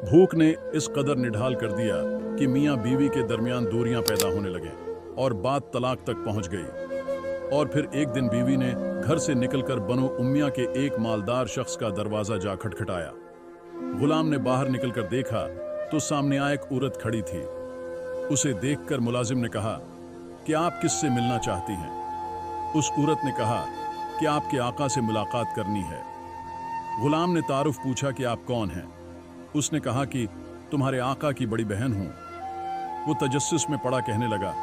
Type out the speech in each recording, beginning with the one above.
भूख ने इस कदर निढाल कर दिया कि मियाँ बीवी के दरमियान दूरियां पैदा होने लगे और बात तलाक तक पहुंच गई। और फिर एक दिन बीवी ने घर से निकलकर बनो उम्मिया के एक मालदार शख्स का दरवाजा जा खटखटाया। गुलाम ने बाहर निकलकर देखा तो सामने एक औरत खड़ी थी। उसे देखकर मुलाजिम ने कहा कि आप किससे मिलना चाहती हैं? उस औरत ने कहा कि आपके आका से मुलाकात करनी है। गुलाम ने तारुफ पूछा कि आप कौन हैं? उसने कहा कि तुम्हारे आका की बड़ी बहन हूं। वो तजस्सुस में पड़ा कहने लगा,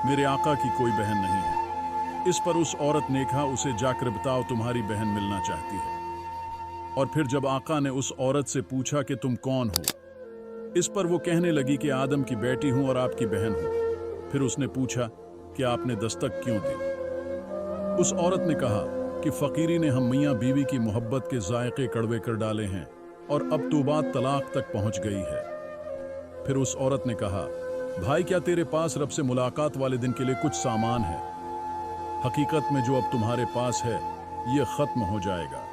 मेरे आका की कोई बहन नहीं है। इस पर उस औरत ने कहा, उसे जाकर बताओ तुम्हारी बहन मिलना चाहती है। और फिर जब आका ने उस औरत से पूछा कि तुम कौन हो, इस पर वो कहने लगी कि आदम की बेटी हूं और आपकी बहन हूं। फिर उसने पूछा कि आपने दस्तक क्यों दी? उस औरत ने कहा कि फकीरी ने हम मियाँ बीवी की मोहब्बत के जायके कड़वे कर डाले हैं और अब तो बात तलाक तक पहुंच गई है। फिर उस औरत ने कहा, भाई क्या तेरे पास रब से मुलाकात वाले दिन के लिए कुछ सामान है? हकीकत में जो अब तुम्हारे पास है ये खत्म हो जाएगा,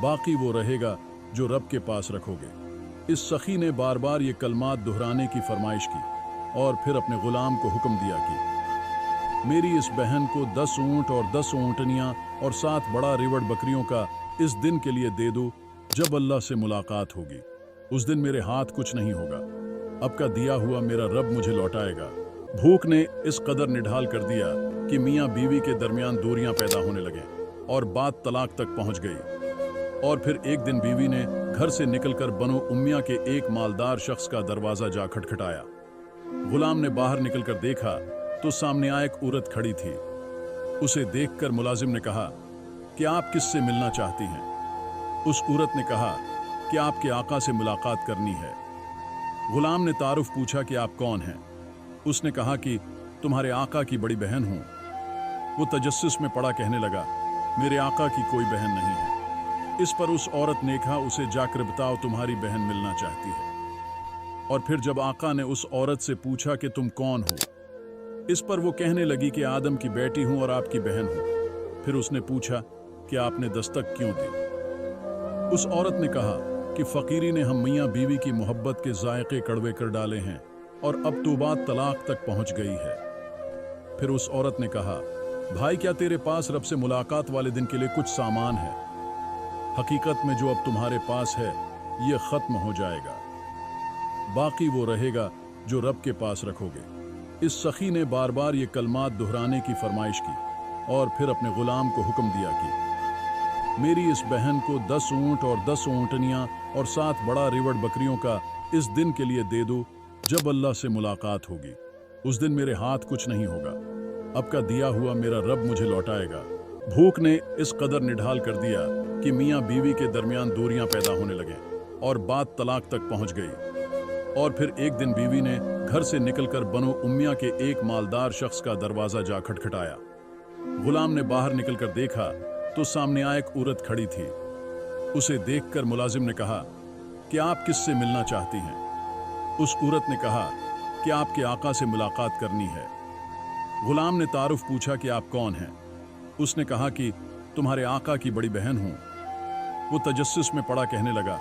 बाकी वो रहेगा जो रब के पास रखोगे। इस सखी ने बार बार ये कलमात दोहराने की फरमाइश की और फिर अपने गुलाम को हुक्म दिया कि मेरी इस बहन को 10 ऊंट और 10 ऊंटनियां और 7 बड़ा रिवड़ बकरियों का इस दिन के लिए दे दो जब अल्लाह से मुलाकात होगी। उस दिन मेरे हाथ कुछ नहीं होगा, अब का दिया हुआ मेरा रब मुझे लौटाएगा। भूख ने इस कदर निढाल कर दिया कि मियाँ बीवी के दरमियान दूरियां पैदा होने लगे और बात तलाक तक पहुंच गई। और फिर एक दिन बीवी ने घर से निकलकर बनो उम्मिया के एक मालदार शख्स का दरवाजा जा खटखटाया। गुलाम ने बाहर निकलकर देखा तो सामने एक औरत खड़ी थी। उसे देखकर मुलाजिम ने कहा कि आप किससे मिलना चाहती हैं? उस औरत ने कहा कि आपके आका से मुलाकात करनी है। गुलाम ने तारुफ पूछा कि आप कौन हैं? उसने कहा कि तुम्हारे आका की बड़ी बहन हूं। वो तजस्सुस में पड़ा कहने लगा, मेरे आका की कोई बहन नहीं है। इस पर उस औरत ने कहा, उसे जाकर बताओ तुम्हारी बहन मिलना चाहती है। और फिर जब आका ने उस औरत से पूछा कि तुम कौन हो, इस पर वो कहने लगी कि आदम की बेटी हूं और आपकी बहन हूं। फिर उसने पूछा कि आपने दस्तक क्यों दी? उस औरत ने कहा कि फकीरी ने हम मियाँ बीवी की मोहब्बत के जायके कड़वे कर डाले हैं और अब तो बात तलाक तक पहुंच गई है। फिर उस औरत ने कहा, भाई क्या तेरे पास रब से मुलाकात वाले दिन के लिए कुछ सामान है? हकीकत में जो अब तुम्हारे पास है ये खत्म हो जाएगा, बाकी वो रहेगा जो रब के पास रखोगे। इस सखी ने बार बार ये कलमात दोहराने की फरमाइश की और फिर अपने गुलाम को हुक्म दिया कि मेरी इस बहन को 10 ऊंट और 10 ऊंटनियां और 7 बड़ा रिवड़ बकरियों का इस दिन के लिए दे दो जब अल्लाह से मुलाकात होगी। उस दिन मेरे हाथ कुछ नहीं होगा, अब का दिया हुआ मेरा रब मुझे लौटाएगा। भूख ने इस कदर निढाल कर दिया कि मियाँ बीवी के दरमियान दूरियां पैदा होने लगे और बात तलाक तक पहुंच गई। और फिर एक दिन बीवी ने घर से निकलकर बनो उम्मिया के एक मालदार शख्स का दरवाजा जा खटखटाया। गुलाम ने बाहर निकलकर देखा तो सामने एक औरत खड़ी थी। उसे देखकर मुलाजिम ने कहा कि आप किससे मिलना चाहती हैं? उस औरत ने कहा कि आपके आका से मुलाकात करनी है। गुलाम ने तारुफ पूछा कि आप कौन हैं? उसने कहा कि तुम्हारे आका की बड़ी बहन हूं। वो तजस्सुस में पड़ा कहने लगा,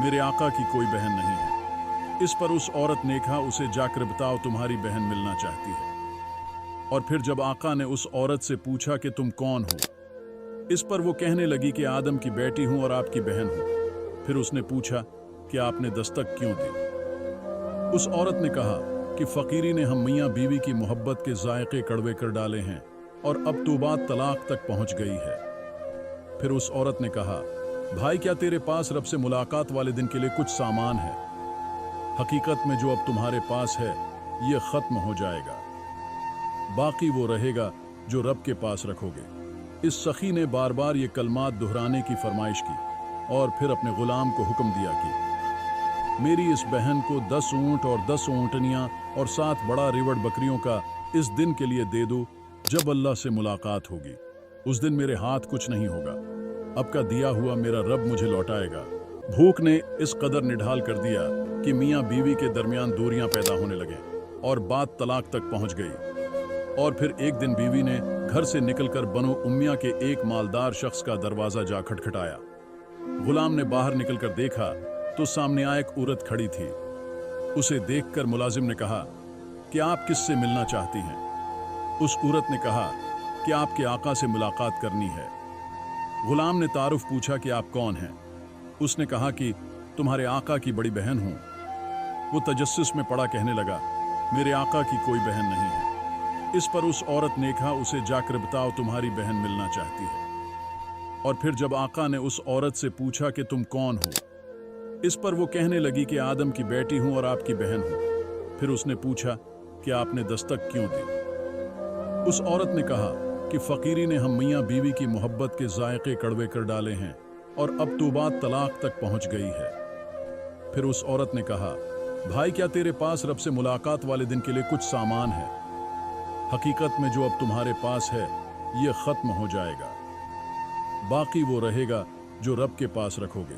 मेरे आका की कोई बहन नहीं है। इस पर उस औरत ने कहा, उसे जाकर बताओ तुम्हारी बहन मिलना चाहती है। और फिर जब आका ने उस औरत से पूछा कि तुम कौन हो, इस पर वो कहने लगी कि आदम की बेटी हूं और आपकी बहन हूं। फिर उसने पूछा कि आपने दस्तक क्यों दी? उस औरत ने कहा कि फकीरी ने हम मियाँ बीवी की मोहब्बत के जायके कड़वे कर डाले हैं और अब तो बात तलाक तक पहुंच गई है। फिर उस औरत ने कहा, भाई क्या तेरे पास रब से मुलाकात वाले दिन के लिए कुछ सामान है? हकीकत में जो अब तुम्हारे पास है ये खत्म हो जाएगा, बाकी वो रहेगा जो रब के पास रखोगे। इस सखी ने बार बार ये कलमात दोहराने की फरमाइश की और फिर अपने गुलाम को हुक्म दिया कि मेरी इस बहन को 10 ऊंट और 10 ऊंटनियां और 7 बड़ा रिवड़ बकरियों का इस दिन के लिए दे दो जब अल्लाह से मुलाकात होगी। उस दिन मेरे हाथ कुछ नहीं होगा, अब का दिया हुआ मेरा रब मुझे लौटाएगा। भूख ने इस कदर निढाल कर दिया कि मियाँ बीवी के दरमियान दूरियां पैदा होने लगे और बात तलाक तक पहुंच गई। और फिर एक दिन बीवी ने घर से निकलकर बनो उम्मिया के एक मालदार शख्स का दरवाजा जा खटखटाया। गुलाम ने बाहर निकलकर देखा तो सामने एक औरत खड़ी थी। उसे देखकर मुलाजिम ने कहा कि आप किससे मिलना चाहती हैं? उस औरत ने कहा कि आपके आका से मुलाकात करनी है। गुलाम ने तारुफ पूछा कि आप कौन हैं? उसने कहा कि तुम्हारे आका की बड़ी बहन हूं। वो तजस्सुस में पड़ा कहने लगा, मेरे आका की कोई बहन नहीं है। इस पर उस औरत ने कहा, उसे जाकर बताओ तुम्हारी बहन मिलना चाहती है। और फिर जब आका ने उस औरत से पूछा कि तुम कौन हो, इस पर वो कहने लगी कि आदम की बेटी हूं और आपकी बहन हूं। फिर उसने पूछा कि आपने दस्तक क्यों दी? उस औरत ने कहा कि फकीरी ने हम मियाँ बीवी की मोहब्बत के जायके कड़वे कर डाले हैं और अब तो बात तलाक तक पहुंच गई है। फिर उस औरत ने कहा, भाई क्या तेरे पास रब से मुलाकात वाले दिन के लिए कुछ सामान है? हकीकत में जो अब तुम्हारे पास है ये खत्म हो जाएगा, बाकी वो रहेगा जो रब के पास रखोगे।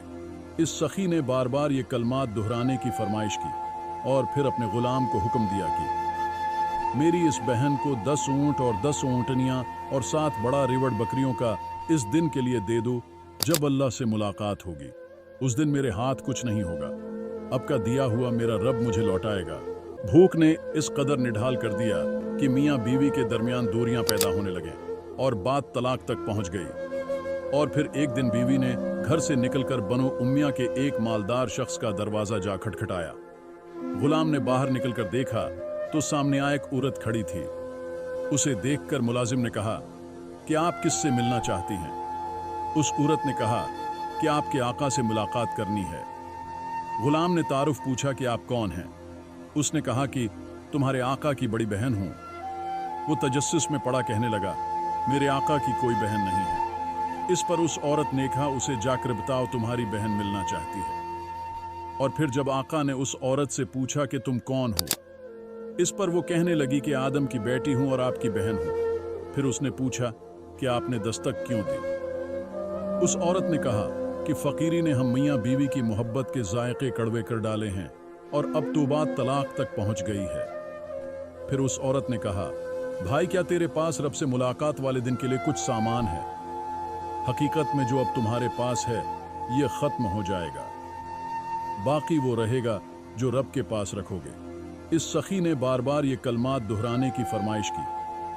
इस सखी ने बार बार ये कलमात दोहराने की फरमाइश की और फिर अपने गुलाम को हुक्म दिया कि मेरी इस बहन को 10 ऊंट और 10 ऊंटनियां और 7 बड़ा रिवड़ बकरियों का इस दिन के लिए दे दो जब अल्लाह से मुलाकात होगी। उस दिन मेरे हाथ कुछ नहीं होगा, अब का दिया हुआ मेरा रब मुझे लौटाएगा। भूख ने इस कदर निढाल कर दिया कि मियाँ बीवी के दरमियान दूरियां पैदा होने लगे और बात तलाक तक पहुंच गई। और फिर एक दिन बीवी ने घर से निकलकर बनो उम्मिया के एक मालदार शख्स का दरवाजा जा खटखटाया। गुलाम ने बाहर निकलकर देखा तो सामने एक औरत खड़ी थी। उसे देखकर मुलाजिम ने कहा कि आप किससे मिलना चाहती हैं? उस औरत ने कहा कि आपके आका से मुलाकात करनी है। गुलाम ने तारुफ पूछा कि आप कौन हैं? उसने कहा कि तुम्हारे आका की बड़ी बहन हूं। वो तजस्सुस में पड़ा कहने लगा, मेरे आका की कोई बहन नहीं है। इस पर उस औरत ने कहा, उसे जाकर बताओ तुम्हारी बहन मिलना चाहती है। और फिर जब आका ने उस औरत से पूछा कि तुम कौन हो, इस पर वो कहने लगी कि आदम की बेटी हूं और आपकी बहन हूं। फिर उसने पूछा कि आपने दस्तक क्यों दी? उस औरत ने कहा कि फकीरी ने हम मियाँ बीवी की मोहब्बत के जायके कड़वे कर डाले हैं और अब तो बात तलाक तक पहुंच गई है। फिर उस औरत ने कहा, भाई क्या तेरे पास रब से मुलाकात वाले दिन के लिए कुछ सामान है? हकीकत में जो अब तुम्हारे पास है ये खत्म हो जाएगा, बाकी वो रहेगा जो रब के पास रखोगे। इस सखी ने बार बार ये कलमात दोहराने की फरमाइश की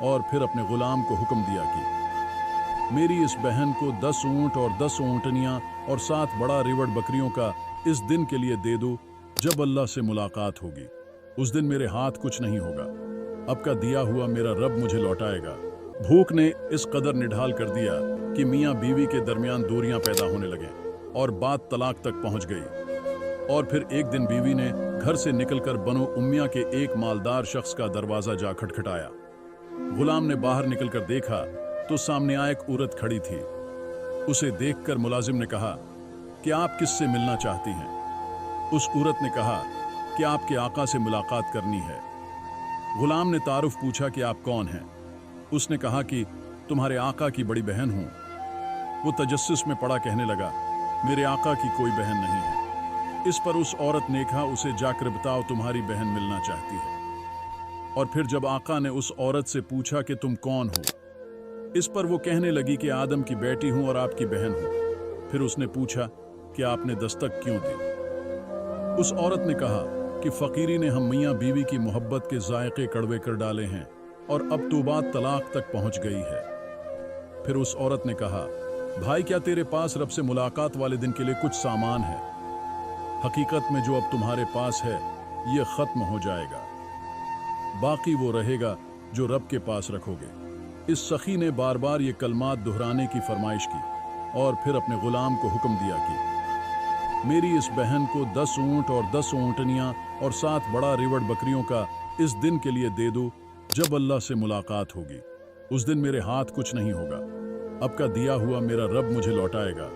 और फिर अपने गुलाम को हुक्म दिया कि मेरी इस बहन को 10 ऊंट और 10 ऊंटनियां और 7 बड़ा रिवड़ बकरियों का इस दिन के लिए दे दो जब अल्लाह से मुलाकात होगी। उस दिन मेरे हाथ कुछ नहीं होगा, अब का दिया हुआ मेरा रब मुझे लौटाएगा। भूख ने इस कदर निढाल कर दिया कि मियाँ बीवी के दरमियान दूरियां पैदा होने लगे और बात तलाक तक पहुंच गई। और फिर एक दिन बीवी ने घर से निकलकर बनो उम्मिया के एक मालदार शख्स का दरवाजा जा खटखटाया। गुलाम ने बाहर निकलकर देखा तो सामने एक औरत खड़ी थी। उसे देखकर मुलाजिम ने कहा कि आप किससे मिलना चाहती हैं? उस औरत ने कहा कि आपके आका से मुलाकात करनी है। गुलाम ने तारुफ पूछा कि आप कौन हैं? उसने कहा कि तुम्हारे आका की बड़ी बहन हूं। वो तजस्सुस में पड़ा कहने लगा, मेरे आका की कोई बहन नहीं है। इस पर उस औरत ने कहा, उसे जाकर बताओ तुम्हारी बहन मिलना चाहती है। और फिर जब आका ने उस औरत से पूछा कि तुम कौन हो, इस पर वो कहने लगी कि आदम की बेटी हूं और आपकी बहन हूं। फिर उसने पूछा कि आपने दस्तक क्यों दी? उस औरत ने कहा कि फकीरी ने हम मियाँ बीवी की मोहब्बत के जायके कड़वे कर डाले हैं और अब तो बात तलाक तक पहुंच गई है। फिर उस औरत ने कहा, भाई क्या तेरे पास रब से मुलाकात वाले दिन के लिए कुछ सामान है? हकीकत में जो अब तुम्हारे पास है ये खत्म हो जाएगा, बाकी वो रहेगा जो रब के पास रखोगे। इस सखी ने बार बार ये कलमात दोहराने की फरमाइश की और फिर अपने गुलाम को हुक्म दिया कि मेरी इस बहन को 10 ऊंट और 10 ऊंटनियां और 7 बड़ा रिवड़ बकरियों का इस दिन के लिए दे दो जब अल्लाह से मुलाकात होगी। उस दिन मेरे हाथ कुछ नहीं होगा, अब का दिया हुआ मेरा रब मुझे लौटाएगा।